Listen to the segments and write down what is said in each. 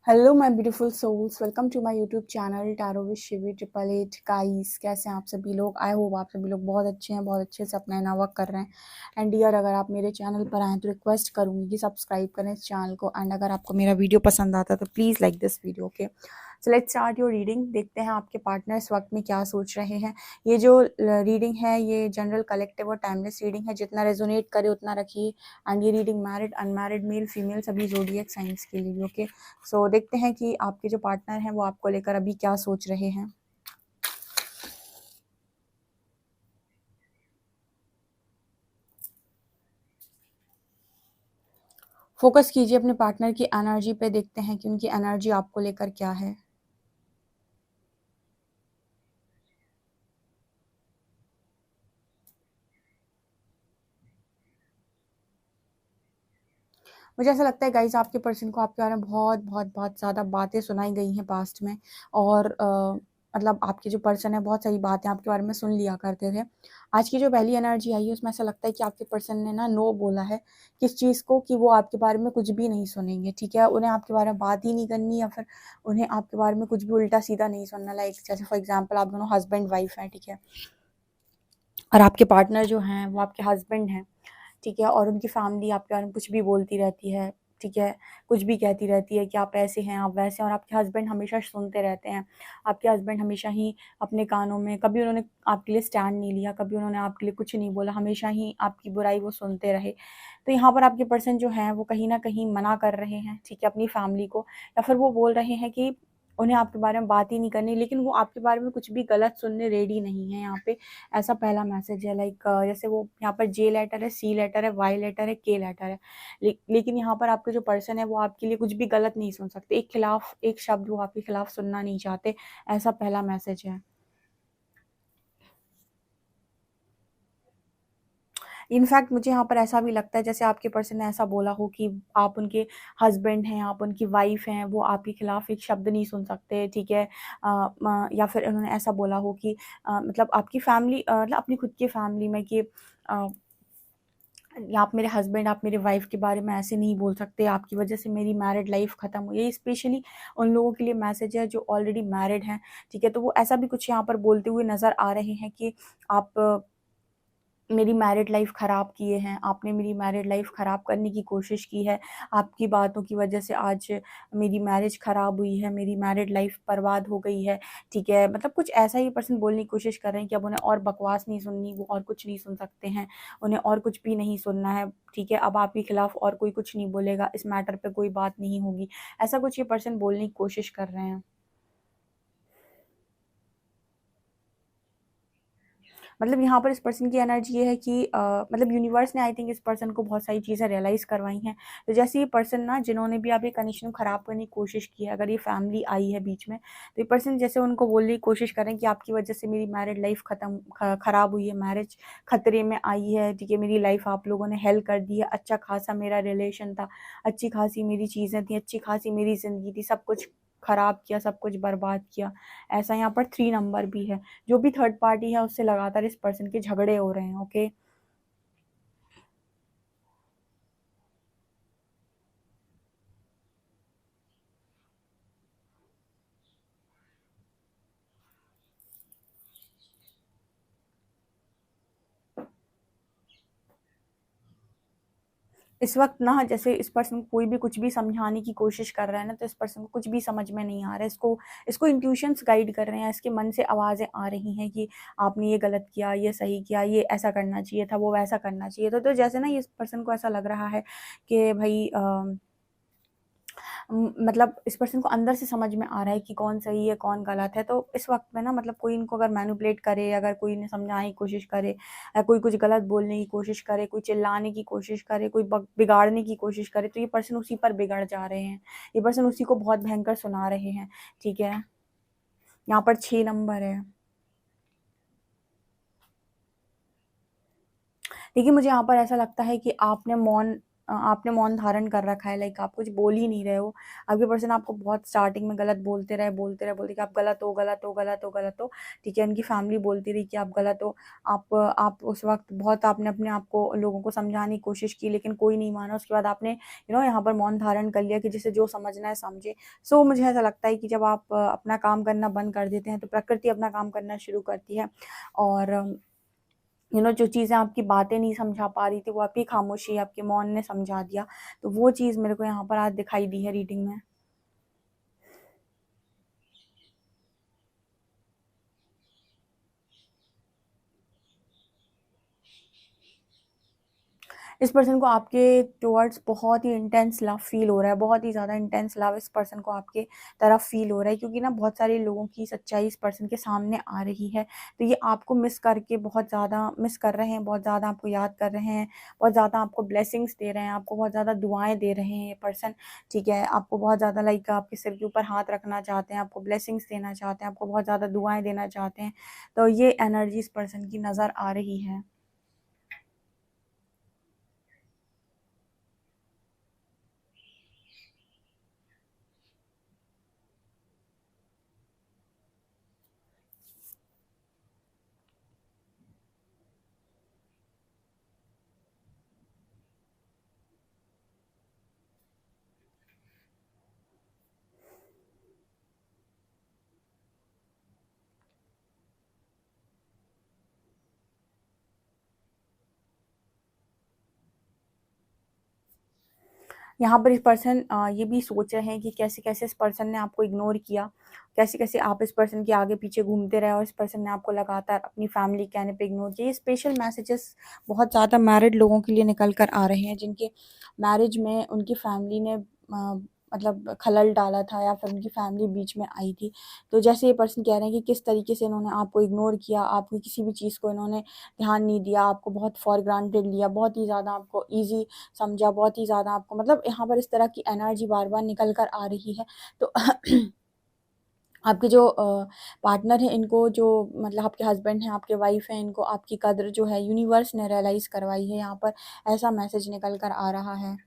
Hello my beautiful souls, welcome to my YouTube channel tarot with Shivi 888 guys. कैसे हैं आप सभी लोग? आई होप आप सभी लोग बहुत अच्छे हैं, बहुत अच्छे से अपना इना वर्क कर रहे हैं। एंड डियर, अगर आप मेरे चैनल पर आएँ तो रिक्वेस्ट करूंगी कि सब्सक्राइब करें इस चैनल को। एंड अगर आपको मेरा वीडियो पसंद आता है तो please like this video. Okay, so let's start your reading. देखते हैं आपके पार्टनर इस वक्त में क्या सोच रहे हैं। ये जो रीडिंग है ये जनरल, कलेक्टिव और टाइमलेस रीडिंग है। जितना रेजोनेट करे उतना रखिए। एंड ये reading married, unmarried, male female सभी ज़ोडिएक साइंस के लिए। ओके, सो देखते हैं कि आपके जो पार्टनर हैं वो आपको लेकर अभी क्या सोच रहे हैं। फोकस कीजिए अपने पार्टनर की एनर्जी पे। देखते हैं कि उनकी एनर्जी आपको लेकर क्या है। मुझे ऐसा लगता है गाइज, आपके पर्सन को आपके बारे में बहुत बहुत बहुत ज़्यादा बातें सुनाई गई हैं पास्ट में। और मतलब आपके जो पर्सन है बहुत सारी बातें आपके बारे में सुन लिया करते थे। आज की जो पहली एनर्जी आई है उसमें ऐसा लगता है कि आपके पर्सन ने ना नो बोला है किस चीज़ को, कि वो आपके बारे में कुछ भी नहीं सुनेंगे। ठीक है, उन्हें आपके बारे में बात ही नहीं करनी, या फिर उन्हें आपके बारे में कुछ भी उल्टा सीधा नहीं सुनना। लाइक जैसे फॉर एग्जाम्पल आप दोनों हस्बैंड वाइफ हैं, ठीक है, और आपके पार्टनर जो हैं वो आपके हस्बैंड हैं, ठीक है, और उनकी फैमिली आपके बारे में कुछ भी बोलती रहती है। ठीक है, कुछ भी कहती रहती है कि आप ऐसे हैं, आप वैसे हैं, और आपके हस्बैंड हमेशा सुनते रहते हैं। आपके हस्बैंड हमेशा ही अपने कानों में, कभी उन्होंने आपके लिए स्टैंड नहीं लिया, कभी उन्होंने आपके लिए कुछ नहीं बोला, हमेशा ही आपकी बुराई वो सुनते रहे। तो यहाँ पर आपके पर्सन जो हैं वो कहीं ना कहीं मना कर रहे हैं, ठीक है, अपनी फैमिली को, या फिर वो बोल रहे हैं कि उन्हें आपके बारे में बात ही नहीं करनी, लेकिन वो आपके बारे में कुछ भी गलत सुनने रेडी नहीं है यहाँ पे। ऐसा पहला मैसेज है। लाइक जैसे वो यहाँ पर जे लेटर है, सी लेटर है, वाई लेटर है, के लेटर है। लेकिन यहाँ पर आपके जो पर्सन है वो आपके लिए कुछ भी गलत नहीं सुन सकते। एक खिलाफ एक शब्द वो आपके खिलाफ सुनना नहीं चाहते। ऐसा पहला मैसेज है। इनफैक्ट मुझे यहाँ पर ऐसा भी लगता है जैसे आपके पर्सन ने ऐसा बोला हो कि आप उनके हस्बैंड हैं, आप उनकी वाइफ हैं, वो आपके खिलाफ एक शब्द नहीं सुन सकते। ठीक है, या फिर उन्होंने ऐसा बोला हो कि मतलब आपकी फैमिली, मतलब अपनी खुद की फैमिली में कि या आप मेरे हस्बैंड, आप मेरे वाइफ के बारे में ऐसे नहीं बोल सकते, आपकी वजह से मेरी मैरिड लाइफ ख़त्म हुई। ये स्पेशली उन लोगों के लिए मैसेज है जो ऑलरेडी मैरिड हैं। ठीक है, तो वो ऐसा भी कुछ यहाँ पर बोलते हुए नज़र आ रहे हैं कि आप मेरी मैरिड लाइफ ख़राब किए हैं, आपने मेरी मैरिड लाइफ ख़राब करने की कोशिश की है। आपकी बातों की वजह से आज मेरी मैरिज ख़राब हुई है, मेरी मैरिड लाइफ बर्बाद हो गई है। ठीक है, मतलब कुछ ऐसा ही पर्सन बोलने की कोशिश कर रहे हैं कि अब उन्हें और बकवास नहीं सुननी, वो और कुछ नहीं सुन सकते हैं, उन्हें और कुछ भी नहीं सुनना है। ठीक है, अब आपके खिलाफ और कोई कुछ नहीं बोलेगा, इस मैटर पे कोई बात नहीं होगी। ऐसा कुछ ये पर्सन बोलने की कोशिश कर रहे हैं। मतलब यहाँ पर इस पर्सन की एनर्जी ये है कि मतलब यूनिवर्स ने आई थिंक इस पर्सन को बहुत सारी चीज़ें रियलाइज़ करवाई हैं। तो जैसे ये पर्सन ना, जिन्होंने भी आप ये कनेक्शन ख़राब करने की कोशिश की है, अगर ये फैमिली आई है बीच में, तो ये पर्सन जैसे उनको बोलने की कोशिश करें कि आपकी वजह से मेरी मैरिड लाइफ ख़राब हुई है, मैरिज खतरे में आई है। ठीक है, मेरी लाइफ आप लोगों ने हेल कर दी है, अच्छा खासा मेरा रिलेशन था, अच्छी खासी मेरी चीज़ें थी, अच्छी खासी मेरी ज़िंदगी थी, सब कुछ ख़राब किया, सब कुछ बर्बाद किया। ऐसा यहाँ पर 3 नंबर भी है। जो भी थर्ड पार्टी है उससे लगातार इस पर्सन के झगड़े हो रहे हैं। ओके, इस वक्त ना जैसे इस पर्सन को कोई भी कुछ भी समझाने की कोशिश कर रहा है ना, तो इस पर्सन को कुछ भी समझ में नहीं आ रहा है। इसको इसको इंट्यूशंस गाइड कर रहे हैं, इसके मन से आवाज़ें आ रही हैं कि आपने ये गलत किया, ये सही किया, ये ऐसा करना चाहिए था, वो वैसा करना चाहिए था। तो जैसे ना ये इस पर्सन को ऐसा लग रहा है कि भाई मतलब इस पर्सन को अंदर से समझ में आ रहा है कि कौन सही है, कौन गलत है। तो इस वक़्त में ना, मतलब कोई इनको अगर मैनिपुलेट करे, अगर कोई इन्हें समझाने की कोशिश करे, कोई कुछ गलत बोलने की कोशिश करे, कोई चिल्लाने की कोशिश करे, कोई बग बिगाड़ने की कोशिश करे, तो ये पर्सन उसी पर बिगड़ जा रहे हैं। ये पर्सन उसी को बहुत भयंकर सुना रहे हैं। ठीक है? यहाँ पर 6 नंबर है। देखिए, मुझे यहाँ पर ऐसा लगता है कि आपने मौन आपने मौन धारण कर रखा है, लाइक आप कुछ बोल ही नहीं रहे हो। आपके पर्सन आपको बहुत स्टार्टिंग में गलत बोलते कि आप गलत हो, गलत हो, गलत हो, गलत हो, ठीक है। उनकी फैमिली बोलती रही कि आप गलत हो। आप उस वक़्त बहुत आपने अपने आप को लोगों को समझाने की कोशिश की, लेकिन कोई नहीं माना। उसके बाद आपने यहाँ पर मौन धारण कर लिया कि जिसे जो समझना है समझे। सो मुझे ऐसा लगता है कि जब आप अपना काम करना बंद कर देते हैं, तो प्रकृति अपना काम करना शुरू करती है। और जो चीज़ें आपकी बातें नहीं समझा पा रही थी, वो आपकी खामोशी, आपके मौन ने समझा दिया। तो वो चीज़ मेरे को यहाँ पर आज दिखाई दी है रीडिंग में। इस पर्सन को आपके टुवर्ड्स बहुत ही इंटेंस लव फ़ील हो रहा है, बहुत ही ज़्यादा इंटेंस लव इस पर्सन को आपके तरफ फ़ील हो रहा है, क्योंकि ना बहुत सारे लोगों की सच्चाई इस पर्सन के सामने आ रही है। तो ये आपको मिस करके बहुत ज़्यादा मिस कर रहे हैं, बहुत ज़्यादा आपको याद कर रहे हैं, बहुत ज़्यादा आपको ब्लेसिंग्स दे रहे हैं, आपको बहुत ज़्यादा दुआएँ दे रहे हैं ये पर्सन, ठीक है। आपको बहुत ज़्यादा लाइक आपके सिर के ऊपर हाथ रखना चाहते हैं, आपको ब्लेसिंग्स देना चाहते हैं, आपको बहुत ज़्यादा दुआएँ देना चाहते हैं। तो ये एनर्जी इस पर्सन की नज़र आ रही है। यहाँ पर इस पर्सन ये भी सोच रहे हैं कि कैसे-कैसे इस पर्सन ने आपको इग्नोर किया, कैसे-कैसे आप इस पर्सन के आगे-पीछे घूमते रहे और इस पर्सन ने आपको लगातार अपनी फैमिली के कहने पे इग्नोर किया। ये स्पेशल मैसेजेस बहुत ज़्यादा मैरिड लोगों के लिए निकल कर आ रहे हैं, जिनके मैरिज में उनकी फैमिली ने मतलब खलल डाला था या फिर उनकी फैमिली बीच में आई थी। तो जैसे ये पर्सन कह रहे हैं कि किस तरीके से इन्होंने आपको इग्नोर किया, आपकी किसी भी चीज़ को इन्होंने ध्यान नहीं दिया, आपको बहुत फॉर ग्रांटेड लिया, बहुत ही ज़्यादा आपको ईज़ी समझा, बहुत ही ज़्यादा आपको मतलब यहाँ पर इस तरह की एनर्जी बार-बार निकल कर आ रही है। तो आपके जो पार्टनर हैं, इनको जो मतलब आपके हस्बैंड हैं, आपके वाइफ़ हैं, इनको आपकी कद्र जो है यूनिवर्स ने रियलाइज़ करवाई है, यहाँ पर ऐसा मैसेज निकल कर आ रहा है।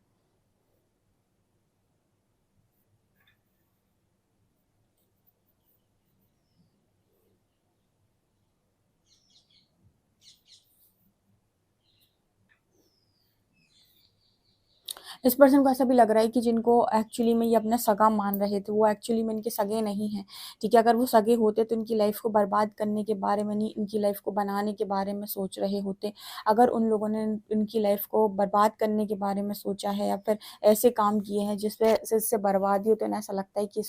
इस पर्सन को ऐसा भी लग रहा है कि जिनको एक्चुअली में ये अपना सगा मान रहे थे, वो एक्चुअली में इनके सगे नहीं हैं, ठीक है। अगर वो सगे होते तो इनकी लाइफ़ को बर्बाद करने के बारे में नहीं, इनकी लाइफ़ को बनाने के बारे में सोच रहे होते। अगर उन लोगों ने इनकी लाइफ़ को बर्बाद करने के बारे में सोचा है या फिर ऐसे काम किए हैं जिससे इससे बर्बादी हो, तो इन्हें ऐसा लगता है कि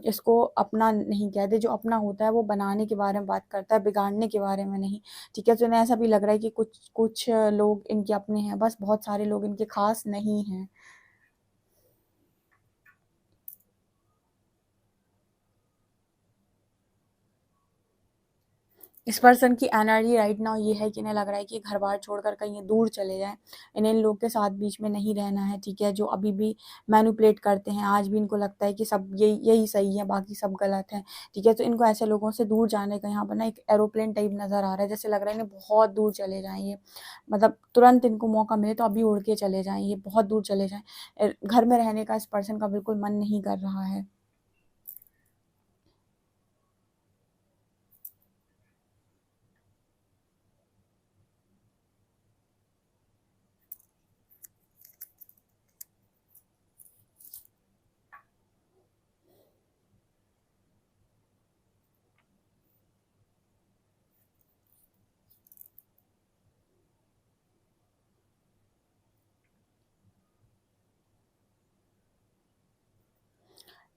इसको अपना नहीं कहते। जो अपना होता है वो बनाने के बारे में बात करता है, बिगाड़ने के बारे में नहीं, ठीक है। तो इन्हें ऐसा भी लग रहा है कि कुछ कुछ लोग इनके अपने हैं, बस बहुत सारे लोग इनके खास नहीं हैं। इस पर्सन की एनर्जी राइट नाउ ये है कि इन्हें लग रहा है कि घर-बार छोड़कर कहीं दूर चले जाएँ। इन्हें इन लोग के साथ बीच में नहीं रहना है, ठीक है? जो अभी भी मैनिपुलेट करते हैं, आज भी इनको लगता है कि सब यही यही सही है, बाकी सब गलत हैं, ठीक है? तो इनको ऐसे लोगों से दूर जाने का यहाँ पर ना एक एरोप्लेन टाइप नज़र आ रहा है, जैसे लग रहा है इन्हें बहुत दूर चले जाएँ ये। मतलब तुरंत इनको मौका मिले तो अभी उड़ के चले जाएँ ये, बहुत दूर चले जाएँ। घर में रहने का इस पर्सन का बिल्कुल मन नहीं कर रहा है।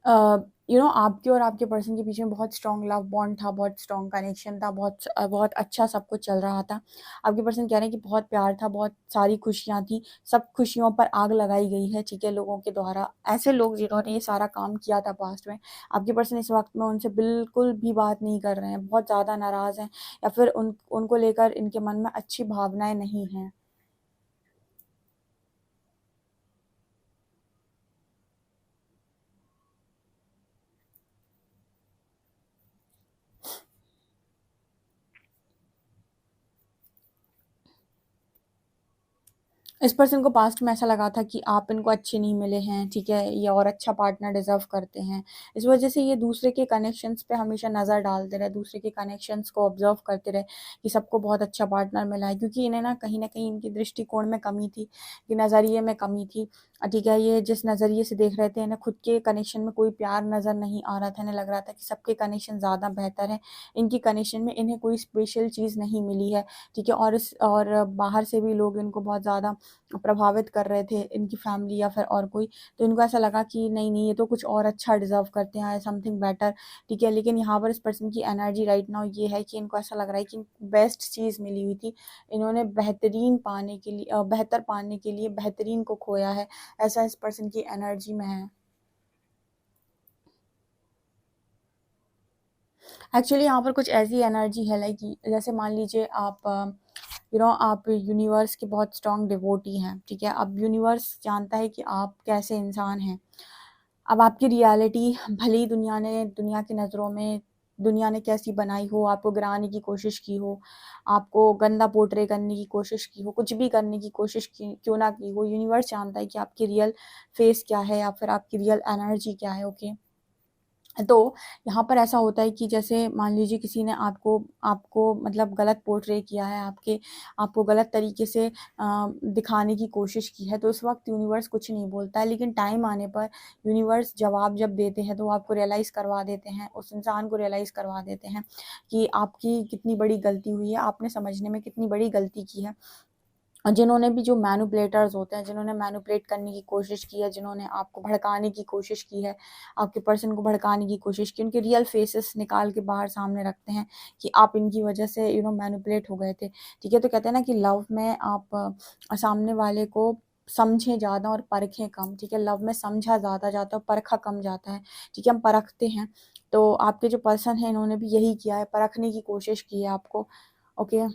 अ, आपके और आपके पर्सन के बीच में बहुत स्ट्रॉन्ग लव बॉन्ड था, बहुत स्ट्रॉन्ग कनेक्शन था, बहुत अच्छा सब कुछ चल रहा था। आपके पर्सन कह रहे हैं कि बहुत प्यार था, बहुत सारी खुशियाँ थी, सब खुशियों पर आग लगाई गई है, ठीक है, लोगों के द्वारा। ऐसे लोग जिन्होंने ये सारा काम किया था पास्ट में, आपके पर्सन इस वक़्त में उनसे बिल्कुल भी बात नहीं कर रहे हैं, बहुत ज़्यादा नाराज़ हैं या फिर उनको लेकर इनके मन में अच्छी भावनाएँ नहीं हैं। इस पर्सन को पास्ट में ऐसा लगा था कि आप इनको अच्छे नहीं मिले हैं, ठीक है, ये और अच्छा पार्टनर डिज़र्व करते हैं। इस वजह से ये दूसरे के कनेक्शंस पे हमेशा नज़र डालते रहे, दूसरे के कनेक्शंस को ऑब्ज़र्व करते रहे कि सबको बहुत अच्छा पार्टनर मिला है, क्योंकि इन्हें ना कहीं न कहीं इनके दृष्टिकोण में कमी थी, कि नज़रिए में कमी थी। ठीक है, ये जिस नज़रिए से देख रहे थे, इन्हें खुद के कनेक्शन में कोई प्यार नज़र नहीं आ रहा था, इन्हें लग रहा था कि सबके कनेक्शन ज़्यादा बेहतर हैं, इनकी कनेक्शन में इन्हें कोई स्पेशल चीज़ नहीं मिली है, ठीक है। और बाहर से भी लोग इनको बहुत ज़्यादा प्रभावित कर रहे थे, इनकी फैमिली या फिर और कोई, तो इनको ऐसा लगा कि नहीं नहीं, ये तो कुछ और अच्छा डिजर्व करते हैं, समथिंग बेटर, ठीक है। लेकिन यहाँ पर इस पर्सन की एनर्जी राइट नाउ ये है कि इनको ऐसा लग रहा है कि बेस्ट चीज़ मिली हुई थी, इन्होंने बेहतरीन पाने के लिए बेहतर पाने के लिए बेहतरीन को खोया है, ऐसा इस पर्सन की एनर्जी में है। एक्चुअली यहाँ पर कुछ ऐसी एनर्जी है, लाइक जैसे मान लीजिए आप आप यूनिवर्स के बहुत स्ट्रॉन्ग डिवोटी हैं, ठीक है। अब यूनिवर्स जानता है कि आप कैसे इंसान हैं। अब आपकी रियलिटी भले ही दुनिया की नज़रों में दुनिया ने कैसी बनाई हो, आपको गिराने की कोशिश की हो, आपको गंदा पोर्ट्रे करने की कोशिश की हो, कुछ भी करने की कोशिश की क्यों ना की हो, यूनिवर्स जानता है कि आपकी रियल फेस क्या है या फिर आपकी रियल एनर्जी क्या है, ओके। तो यहाँ पर ऐसा होता है कि जैसे मान लीजिए किसी ने आपको आपको मतलब गलत पोर्ट्रे किया है, आपको गलत तरीके से दिखाने की कोशिश की है, तो उस वक्त यूनिवर्स कुछ नहीं बोलता है। लेकिन टाइम आने पर यूनिवर्स जवाब जब देते हैं तो वो आपको रियलाइज़ करवा देते हैं, उस इंसान को रियलाइज़ करवा देते हैं कि आपकी कितनी बड़ी गलती हुई है, आपने समझने में कितनी बड़ी गलती की है। जिन्होंने भी जो मैनिपुलेटर्स होते हैं, जिन्होंने मैनिपुलेट करने की कोशिश की है, जिन्होंने आपको भड़काने की कोशिश की है, आपके पर्सन को भड़काने की कोशिश की, उनके रियल फेसेस निकाल के बाहर सामने रखते हैं कि आप इनकी वजह से मैनिपुलेट हो गए थे, ठीक है। तो कहते हैं ना कि लव में आप सामने वाले को समझें ज़्यादा और परखें कम, ठीक है। लव में समझा ज़्यादा जाता है और परखा कम जाता है, ठीक है। हम परखते हैं, तो आपके जो पर्सन है इन्होंने भी यही किया है, परखने की कोशिश की है आपको, ओके।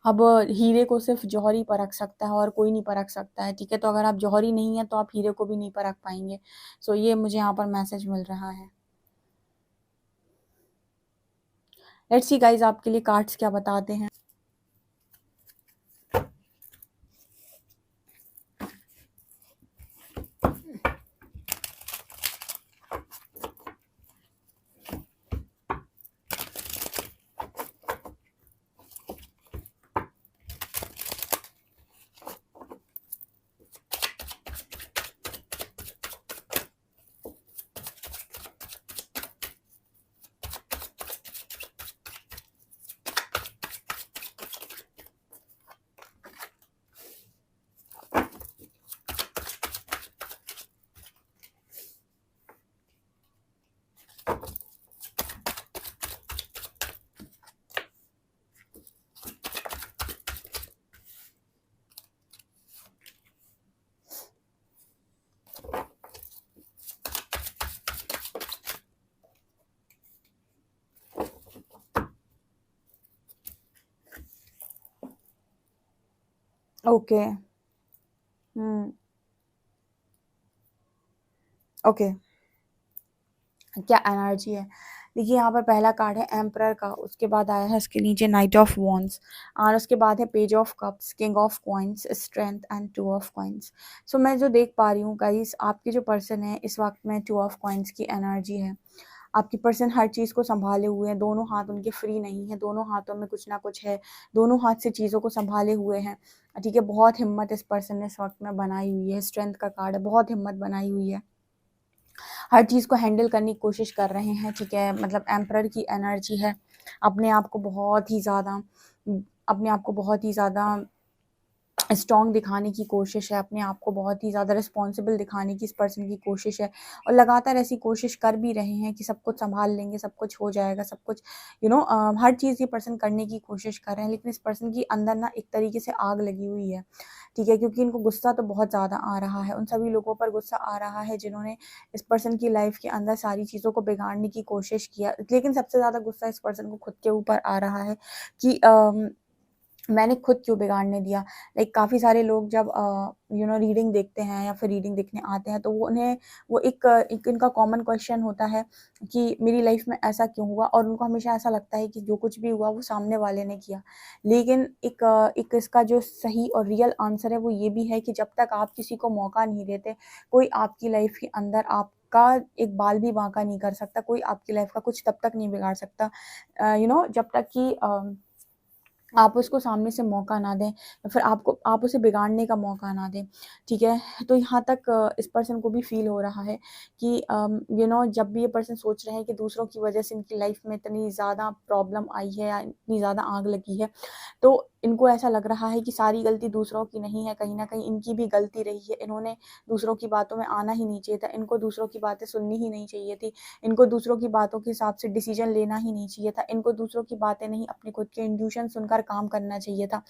अब हीरे को सिर्फ जौहरी परख सकता है और कोई नहीं परख सकता है, ठीक है। तो अगर आप जौहरी नहीं है तो आप हीरे को भी नहीं परख पाएंगे। सो ये मुझे यहाँ पर मैसेज मिल रहा है। लेट्स सी गाइज आपके लिए कार्ड्स क्या बताते हैं। ओके। ओके, क्या एनर्जी है। देखिए यहाँ पर पहला कार्ड है एम्परर का, उसके बाद आया है इसके नीचे नाइट ऑफ वॉन्ड्स, और उसके बाद है page of cups, king of coins, strength and two of coins. So मैं जो देख पा रही हूँ गाइस, आपके जो पर्सन है इस वक्त में टू ऑफ कॉइन्स की एनर्जी है। आपकी पर्सन हर चीज़ को संभाले हुए हैं, दोनों हाथ उनके फ्री नहीं है, दोनों हाथों में कुछ ना कुछ है, दोनों हाथ से चीज़ों को संभाले हुए हैं, ठीक है। बहुत हिम्मत इस पर्सन ने इस वक्त में बनाई हुई है, स्ट्रेंथ का कार्ड है, बहुत हिम्मत बनाई हुई है, हर चीज़ को हैंडल करने की कोशिश कर रहे हैं, ठीक है। मतलब एम्परर की एनर्जी है, अपने आप को बहुत ही ज़्यादा अपने आप को बहुत ही ज़्यादा स्ट्रॉन्ग दिखाने की कोशिश है, अपने आप को बहुत ही ज़्यादा रिस्पॉन्सिबल दिखाने की इस पर्सन की कोशिश है, और लगातार ऐसी कोशिश कर भी रहे हैं कि सब कुछ संभाल लेंगे, सब कुछ हो जाएगा, सब कुछ हर चीज़ ये पर्सन करने की कोशिश कर रहे हैं। लेकिन इस पर्सन की अंदर ना एक तरीके से आग लगी हुई है, ठीक है, क्योंकि इनको गुस्सा तो बहुत ज़्यादा आ रहा है, उन सभी लोगों पर गुस्सा आ रहा है जिन्होंने इस पर्सन की लाइफ के अंदर सारी चीज़ों को बिगाड़ने की कोशिश किया। लेकिन सबसे ज़्यादा गुस्सा इस पर्सन को खुद के ऊपर आ रहा है कि मैंने खुद क्यों बिगाड़ने दिया। लाइक काफ़ी सारे लोग जब रीडिंग देखते हैं या फिर रीडिंग देखने आते हैं, तो वो एक इनका कॉमन क्वेश्चन होता है कि मेरी लाइफ में ऐसा क्यों हुआ, और उनको हमेशा ऐसा लगता है कि जो कुछ भी हुआ वो सामने वाले ने किया। लेकिन एक इसका जो सही और रियल आंसर है वो ये भी है कि जब तक आप किसी को मौका नहीं देते, कोई आपकी लाइफ के अंदर आपका एक बाल भी बांका नहीं कर सकता, कोई आपकी लाइफ का कुछ तब तक नहीं बिगाड़ सकता, जब तक कि आप उसको सामने से मौका ना दें, या फिर आप उसे बिगाड़ने का मौका ना दें, ठीक है। तो यहाँ तक इस पर्सन को भी फील हो रहा है कि जब भी ये पर्सन सोच रहे हैं कि दूसरों की वजह से इनकी लाइफ में इतनी ज़्यादा प्रॉब्लम आई है या इतनी ज़्यादा आग लगी है, तो इनको ऐसा लग रहा है कि सारी गलती दूसरों की नहीं है, कहीं ना कहीं इनकी भी गलती रही है। इन्होंने दूसरों की बातों में आना ही नहीं चाहिए था, इनको दूसरों की बातें सुननी ही नहीं चाहिए थी, इनको दूसरों की बातों के हिसाब से डिसीजन लेना ही नहीं चाहिए था, इनको दूसरों की बातें नहीं, अपने खुद के इंट्यूशन सुनकर काम करना चाहिए था।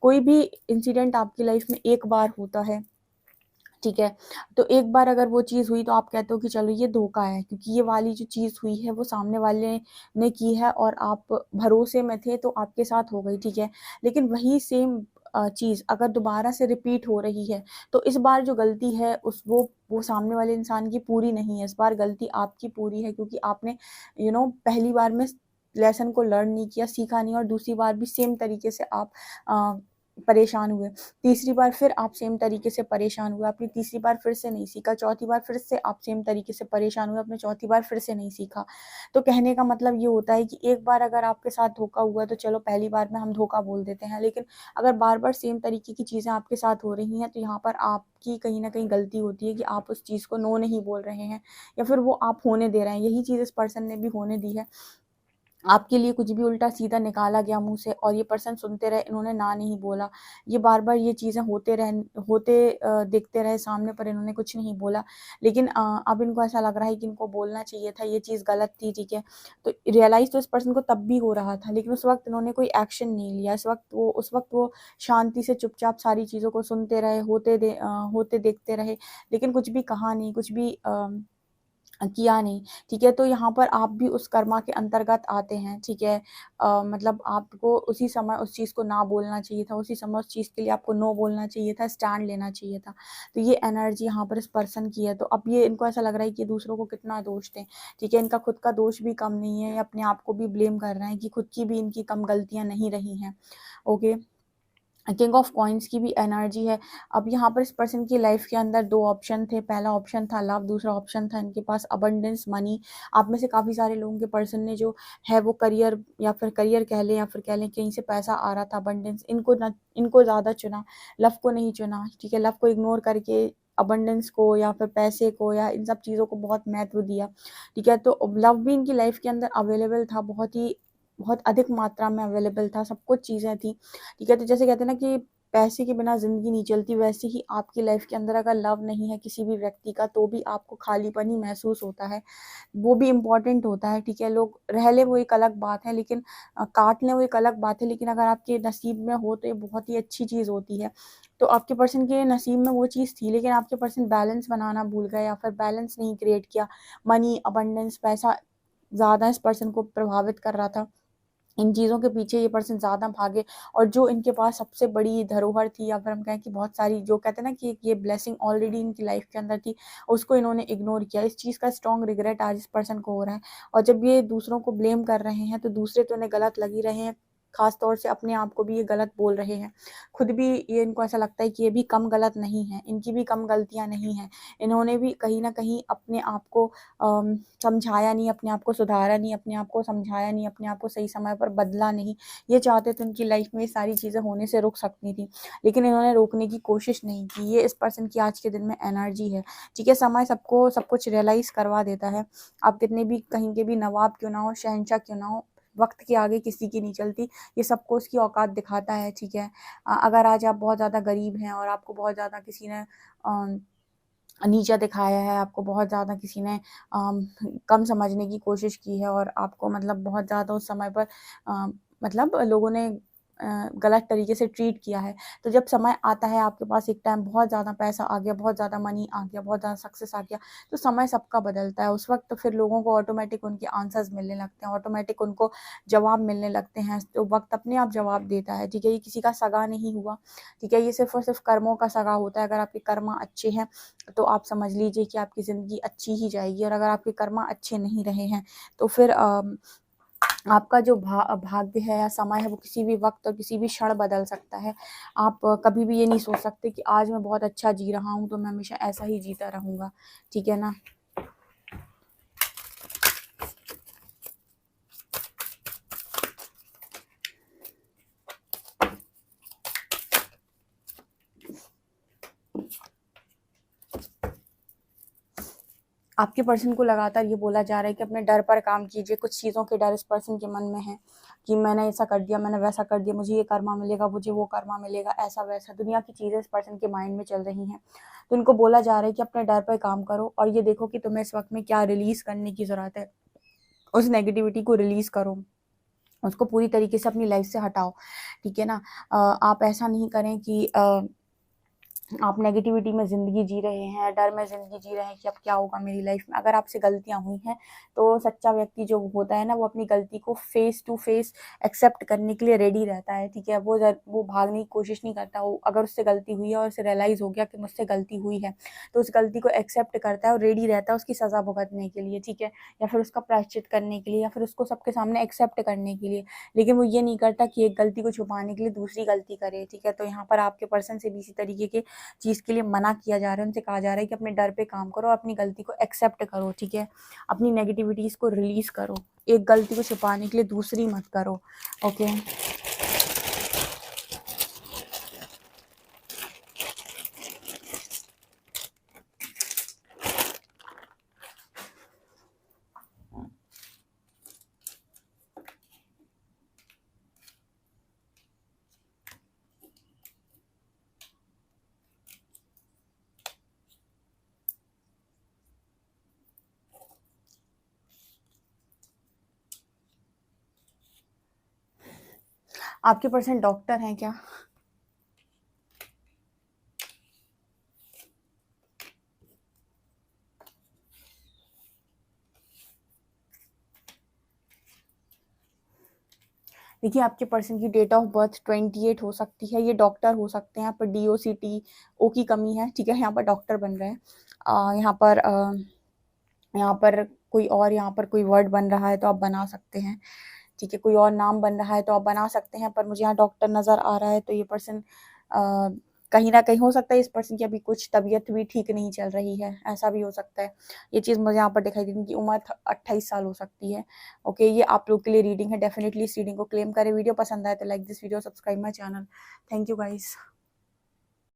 कोई भी इंसिडेंट आपकी लाइफ में एक बार होता है, ठीक है। तो एक बार अगर वो चीज़ हुई तो आप कहते हो कि चलो ये धोखा है, क्योंकि ये वाली जो चीज़ हुई है वो सामने वाले ने की है और आप भरोसे में थे तो आपके साथ हो गई, ठीक है। लेकिन वही सेम चीज़ अगर दोबारा से रिपीट हो रही है, तो इस बार जो गलती है वो सामने वाले इंसान की पूरी नहीं है, इस बार गलती आपकी पूरी है, क्योंकि आपने पहली बार में लेसन को लर्न नहीं किया, सीखा नहीं, और दूसरी बार भी सेम तरीके से आप अ, परेशान हुए। तीसरी बार फिर आप सेम तरीके से परेशान हुए, आपने तीसरी बार फिर से नहीं सीखा, चौथी बार फिर से आप सेम तरीके से परेशान हुए, आपने चौथी बार फिर से नहीं सीखा। तो कहने का मतलब ये होता है कि एक बार अगर आपके साथ धोखा हुआ तो चलो पहली बार में हम धोखा बोल देते हैं, लेकिन अगर बार-बार सेम तरीके की चीज़ें आपके साथ हो रही हैं, तो यहाँ पर आपकी कहीं न कहीं गलती होती है कि आप उस चीज़ को नो नहीं बोल रहे हैं, या फिर वो आप होने दे रहे हैं। यही चीज़ इस पर्सन ने भी होने दी है। आपके लिए कुछ भी उल्टा-सीधा निकाला गया मुँह से और ये पर्सन सुनते रहे, इन्होंने ना नहीं बोला। ये बार-बार ये चीज़ें देखते रहे सामने, पर इन्होंने कुछ नहीं बोला। लेकिन अब इनको ऐसा लग रहा है कि इनको बोलना चाहिए था, ये चीज़ गलत थी, ठीक है। तो रियलाइज़ तो इस पर्सन को तब भी हो रहा था, लेकिन उस वक़्त इन्होंने कोई एक्शन नहीं लिया। उस वक़्त वो शांति से चुपचाप सारी चीज़ों को सुनते रहे, होते देखते रहे, लेकिन कुछ भी कहा नहीं, कुछ भी किया नहीं, ठीक है। तो यहाँ पर आप भी उस कर्मा के अंतर्गत आते हैं, ठीक है। मतलब आपको उसी समय उस चीज़ को ना बोलना चाहिए था, उसी समय उस चीज़ के लिए आपको नो बोलना चाहिए था, स्टैंड लेना चाहिए था। तो ये एनर्जी यहाँ पर इस पर्सन की है। तो अब ये इनको ऐसा लग रहा है कि दूसरों को कितना दोष दें, ठीक है। इनका खुद का दोष भी कम नहीं है, ये अपने आप को भी ब्लेम कर रहे हैं कि खुद की भी इनकी कम गलतियाँ नहीं रही हैं, ओके। किंग ऑफ कॉइन्स की भी एनर्जी है। अब यहाँ पर इस पर्सन की लाइफ के अंदर 2 ऑप्शन थे, पहला ऑप्शन था लव, दूसरा ऑप्शन था इनके पास अबंडेंस मनी। आप में से काफ़ी सारे लोगों के पर्सन ने जो है वो करियर कह लें, या फिर कह लें कहीं से पैसा आ रहा था, अबंडेंस इनको ज़्यादा चुना, लव को नहीं चुना, ठीक है। लव को इग्नोर करके अबंडेंस को या फिर पैसे को या इन सब चीज़ों को बहुत महत्व दिया, ठीक है। तो लव भी इनकी लाइफ के अंदर अवेलेबल था, बहुत अधिक मात्रा में अवेलेबल था, सब कुछ चीज़ें थी, ठीक है। तो जैसे कहते हैं ना कि पैसे के बिना ज़िंदगी नहीं चलती, वैसे ही आपकी लाइफ के अंदर अगर लव नहीं है किसी भी व्यक्ति का, तो भी आपको खालीपन ही महसूस होता है। वो भी इम्पोर्टेंट होता है, ठीक है। लोग रह लें वो एक अलग बात है, लेकिन काट लें वो एक अलग बात है, लेकिन अगर आपके नसीब में हो तो ये बहुत ही अच्छी चीज़ होती है। तो आपके पर्सन के नसीब में वो चीज़ थी, लेकिन आपके पर्सन बैलेंस बनाना भूल गए या फिर बैलेंस नहीं क्रिएट किया। मनी, अबंडेंस, पैसा ज़्यादा इस पर्सन को प्रभावित कर रहा था। इन चीज़ों के पीछे ये पर्सन ज़्यादा भागे, और जो इनके पास सबसे बड़ी धरोहर थी, या फिर हम कहें कि बहुत सारी जो कहते हैं ना कि ये ब्लेसिंग ऑलरेडी इनकी लाइफ के अंदर थी, उसको इन्होंने इग्नोर किया। इस चीज़ का स्ट्रॉन्ग रिग्रेट आज इस पर्सन को हो रहा है, और जब ये दूसरों को ब्लेम कर रहे हैं तो दूसरे तो इन्हें गलत लग ही रहे हैं, खास तौर से अपने आप को भी ये गलत बोल रहे हैं। खुद भी ये इनको ऐसा लगता है कि ये भी कम गलत नहीं है, इनकी भी कम गलतियाँ नहीं हैं। इन्होंने भी कहीं न कहीं अपने आप को समझाया नहीं, अपने आप को सुधारा नहीं, अपने आप को समझाया नहीं, अपने आप को सही समय पर बदला नहीं। ये चाहते तो उनकी लाइफ में ये सारी चीज़ें होने से रुक सकती थी, लेकिन इन्होंने रोकने की कोशिश नहीं की। ये इस पर्सन की आज के दिन में एनर्जी है, ठीक है। समय सबको सब कुछ रियलाइज़ करवा देता है। आप कितने भी कहीं के भी नवाब क्यों ना हो, शहंशाह क्यों ना हो, वक़्त के आगे किसी की नहीं चलती। ये सबको उसकी औकात दिखाता है, ठीक है। अगर आज आप बहुत ज़्यादा गरीब हैं और आपको बहुत ज़्यादा किसी ने नीचा दिखाया है, आपको बहुत ज़्यादा किसी ने कम समझने की कोशिश की है, और आपको मतलब बहुत ज़्यादा उस समय पर मतलब लोगों ने गलत तरीके से ट्रीट किया है। तो जब समय आता है आपके पास एक टाइम बहुत ज़्यादा पैसा आ गया, बहुत ज़्यादा मनी आ गया, बहुत ज़्यादा सक्सेस आ गया, तो समय सबका बदलता है। उस वक़्त तो फिर लोगों को ऑटोमेटिक उनके आंसर्स मिलने लगते हैं, ऑटोमेटिक उनको जवाब मिलने लगते हैं, तो वक़्त अपने आप जवाब देता है, ठीक है? ये किसी का सगा नहीं हुआ, ठीक है? ये सिर्फ़ और सिर्फ़ कर्मों का सगा होता है। अगर आपके कर्म अच्छे हैं, तो आप समझ लीजिए कि आपकी ज़िंदगी अच्छी ही जाएगी, और अगर आपके कर्म अच्छे नहीं रहे हैं, तो फिर आपका जो भाग्य है या समय है वो किसी भी वक़्त और किसी भी क्षण बदल सकता है। आप कभी भी ये नहीं सोच सकते कि आज मैं बहुत अच्छा जी रहा हूँ, तो मैं हमेशा ऐसा ही जीता रहूँगा, ठीक है ना? आपके पर्सन को लगातार ये बोला जा रहा है कि अपने डर पर काम कीजिए। कुछ चीज़ों के डर इस पर्सन के मन में है कि मैंने ऐसा कर दिया, मैंने वैसा कर दिया, मुझे ये कर्मा मिलेगा, मुझे वो कर्मा मिलेगा, ऐसा-वैसा दुनिया की चीज़ें इस पर्सन के माइंड में चल रही हैं। तो उनको बोला जा रहा है कि अपने डर पर काम करो और ये देखो कि तुम्हें इस वक़्त में क्या रिलीज़ करने की ज़रूरत है। उस नेगेटिविटी को रिलीज़ करो, उसको पूरी तरीके से अपनी लाइफ़ से हटाओ, ठीक है ना? आप ऐसा नहीं करें कि आप नेगेटिविटी में ज़िंदगी जी रहे हैं, डर में ज़िंदगी जी रहे हैं कि अब क्या होगा मेरी लाइफ में। अगर आपसे गलतियाँ हुई हैं, तो सच्चा व्यक्ति जो होता है ना, वो अपनी गलती को फ़ेस टू फ़ेस एक्सेप्ट करने के लिए रेडी रहता है, ठीक है? वो भागने की कोशिश नहीं करता। वो अगर उससे गलती हुई है और उसे रियलाइज़ हो गया कि मुझसे गलती हुई है, तो उस गलती को एक्सेप्ट करता है और रेडी रहता है उसकी सज़ा भुगतने के लिए, ठीक है? या फिर उसका प्रायश्चित करने के लिए, या फिर उसको सबके सामने एक्सेप्ट करने के लिए। लेकिन वो ये नहीं करता कि एक गलती को छुपाने के लिए दूसरी गलती करे, ठीक है? तो यहाँ पर आपके पर्सन से भी इसी तरीके के चीज़ के लिए मना किया जा रहा है, उनसे कहा जा रहा है कि अपने डर पे काम करो, अपनी गलती को एक्सेप्ट करो, ठीक है? अपनी नेगेटिविटीज़ को रिलीज़ करो, एक गलती को छुपाने के लिए दूसरी मत करो, ओके? आपके पर्सन डॉक्टर हैं क्या? देखिए, आपके पर्सन की डेट ऑफ बर्थ 28 हो सकती है, ये डॉक्टर हो सकते हैं, यहाँ पर DOCT-O की कमी है, ठीक है? यहाँ पर डॉक्टर बन रहे हैं। यहाँ पर कोई और यहाँ पर कोई वर्ड बन रहा है तो आप बना सकते हैं, ठीक है? कोई और नाम बन रहा है तो आप बना सकते हैं, पर मुझे यहाँ डॉक्टर नज़र आ रहा है, तो ये पर्सन कहीं न कहीं हो सकता है इस पर्सन की अभी कुछ तबीयत भी ठीक नहीं चल रही है, ऐसा भी हो सकता है। ये चीज़ मुझे यहाँ पर दिखाई दे रही है, इनकी उम्र 28 साल हो सकती है, ओके? ये आप लोग के लिए रीडिंग है, डेफिनिटली इस रीडिंग को क्लेम करें। वीडियो पसंद आए तो like this video, subscribe my channel. Thank you guys.